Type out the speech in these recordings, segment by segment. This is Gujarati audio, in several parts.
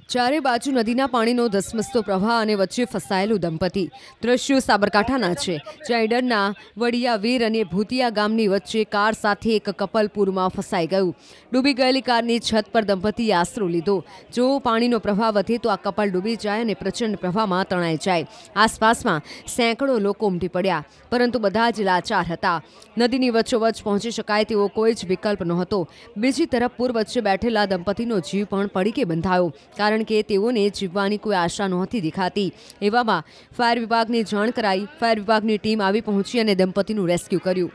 ચારે બાજુ નદીના પાણીનો ધસમસતો પ્રવાહ અને વચ્ચે ફસાયેલું દંપતી. દ્રશ્યો સાબરકાંઠાના છે, જ્યાં ઈડરના વડિયા વીર અને ભૂતિયા ગામની વચ્ચે કાર સાથે એક કપલ પૂરમાં ફસાઈ ગયું. ડૂબી ગયેલી કારની છત પર દંપતીએ આશરો લીધો. જો પાણીનો પ્રવાહ વધે તો આ કપલ ડૂબી જાય અને પ્રચંડ પ્રવાહમાં તણાઈ જાય. આસપાસમાં સેંકડો લોકો ઉમટી પડ્યા, પરંતુ બધા જ લાચાર હતા. નદીની વચ્ચોવચ્ચ પહોંચી શકાય તેવો કોઈ જ વિકલ્પ નહોતો. બીજી તરફ પૂર વચ્ચે બેઠેલા દંપતીનો જીવ પણ પડીકે બંધાયો, કારણ કે તેઓને જીવવાની કોઈ આશા નહોતી દેખાતી. એવામાં ફાયર વિભાગને જાણ કરાઈ. ફાયર વિભાગની ટીમ આવી પહોંચી અને દંપતીનું રેસ્ક્યુ કર્યું.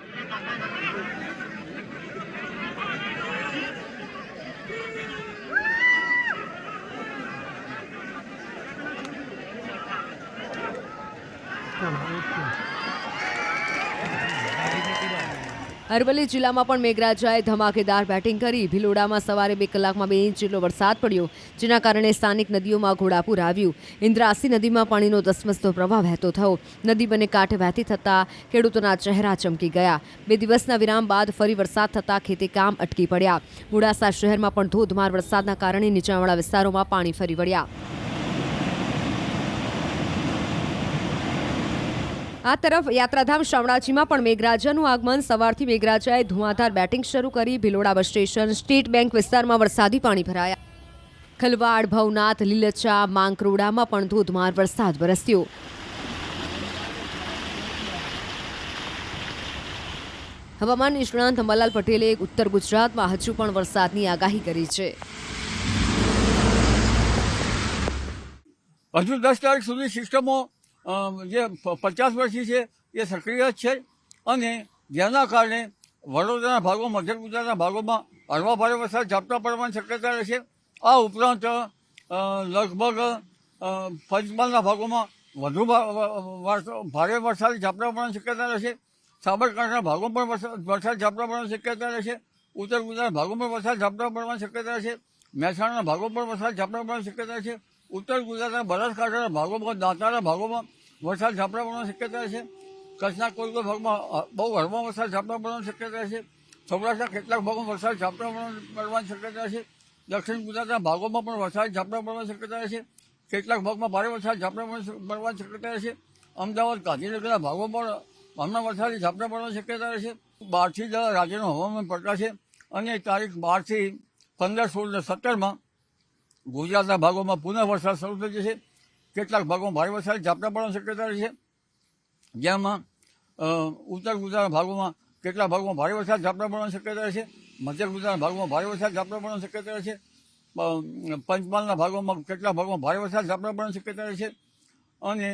અરવલ્લી જિલ્લામાં પણ મેઘરાજાએ ધમાકેદાર બેટિંગ કરી. ભિલોડામાં સવારે 2 કલાકમાં 2 ઇંચ જેટલો વરસાદ પડ્યો, જેના કારણે સ્થાનિક નદીઓમાં ઘોડાપૂર આવ્યું. ઇન્દ્રાસી નદીમાં પાણીનો ધસમસતો પ્રવાહ વહેતો થયો. નદી બંને કાંઠે વહેતી થતાં ખેડૂતોના ચહેરા ચમકી ગયા. 2 દિવસના વિરામ બાદ ફરી વરસાદ થતાં ખેતી કામ અટકી પડ્યા. મોડાસા શહેરમાં પણ ધોધમાર વરસાદના કારણે નીચાણવાળા વિસ્તારોમાં પાણી ફરી વળ્યા. આ તરફ યાત્રાધામ શામળાજીમાં પણ મેઘરાજાનું આગમન. સવારથી મેઘરાજાએ ધુઆધાર બેટિંગ શરૂ કરી. Bhiloda bus station, state bank વિસ્તારમાં વરસાદી પાણી ભરાયા. ખલવાડ, ભવનાથ, લીલચા, માંકરોડામાં પણ ધોધમાર વરસાદ વરસ્યો. હવામાન નિષ્ણાંત અંબાલાલ પટેલે ઉત્તર ગુજરાતમાં હજુ પણ વરસાદની આગાહી કરી છે. હજુ 10 તારીખ સુધી સિસ્ટમો જે 50 વર્ષથી છે એ સક્રિય જ છે, અને જેના કારણે વડોદરાના ભાગોમાં, મધ્ય ગુજરાતના ભાગોમાં હળવા ભારે વરસાદ ઝાપટા પડવાની શક્યતા રહેશે. આ ઉપરાંત લગભગ પંચમહાલના ભાગોમાં વધુ ભારે વરસાદ ઝાપટા પડવાની શક્યતા રહેશે. સાબરકાંઠાના ભાગોમાં પણ વરસાદ ઝાપટા પડવાની શક્યતા રહેશે. ઉત્તર ગુજરાતના ભાગોમાં વરસાદ ઝાપટા પડવાની શક્યતા રહેશે. મહેસાણાના ભાગોમાં પણ વરસાદ ઝાપટા પડવાની શક્યતા રહેશે. ઉત્તર ગુજરાતના બનાસકાંઠાના ભાગોમાં, દાંતાના ભાગોમાં વરસાદ ઝાપટા પડવાની શક્યતા છે. કચ્છના કોઈ ભાગમાં બહુ હળવા વરસાદ ઝાપટા પડવાની શક્યતા છે. સૌરાષ્ટ્રના કેટલાક ભાગોમાં વરસાદ ઝાપટા પડવાની શક્યતા છે. દક્ષિણ ગુજરાતના ભાગોમાં પણ વરસાદ ઝાપટા પડવાની શક્યતા છે. કેટલાક ભાગમાં ભારે વરસાદ ઝાપટા પડવાની શક્યતા છે. અમદાવાદ, ગાંધીનગરના ભાગોમાં પણ હમણાં વરસાદી ઝાપટા પડવાની શક્યતા છે. 12થી રાજ્યનું હવામાન પલટાશે, અને તારીખ 12થી 15, 16 અને 17માં ગુજરાતના ભાગોમાં પુનઃ વરસાદ શરૂ થઈ જશે. કેટલાક ભાગોમાં ભારે વરસાદ ઝાપટા પડવાની શક્યતા રહેશે. જેમાં ઉત્તર ગુજરાતના ભાગોમાં કેટલાક ભાગોમાં ભારે વરસાદ ઝાપટા પડવાની શક્યતા રહેશે. મધ્ય ગુજરાતના ભાગોમાં ભારે વરસાદ ઝાપટા પડવાની શક્યતા રહેશે. પંચમહાલના ભાગોમાં કેટલાક ભાગોમાં ભારે વરસાદ ઝાપટા પડવાની શક્યતા રહેશે. અને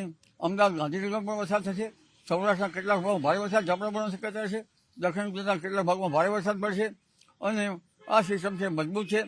અમદાવાદ, ગાંધીનગરમાં પણ વરસાદ થશે. સૌરાષ્ટ્રના કેટલાક ભાગમાં ભારે વરસાદ ઝાપટા પડવાની શક્યતા રહેશે. દક્ષિણ ગુજરાતના કેટલાક ભાગમાં ભારે વરસાદ પડશે. અને આ સિસ્ટમ છે મજબૂત છે.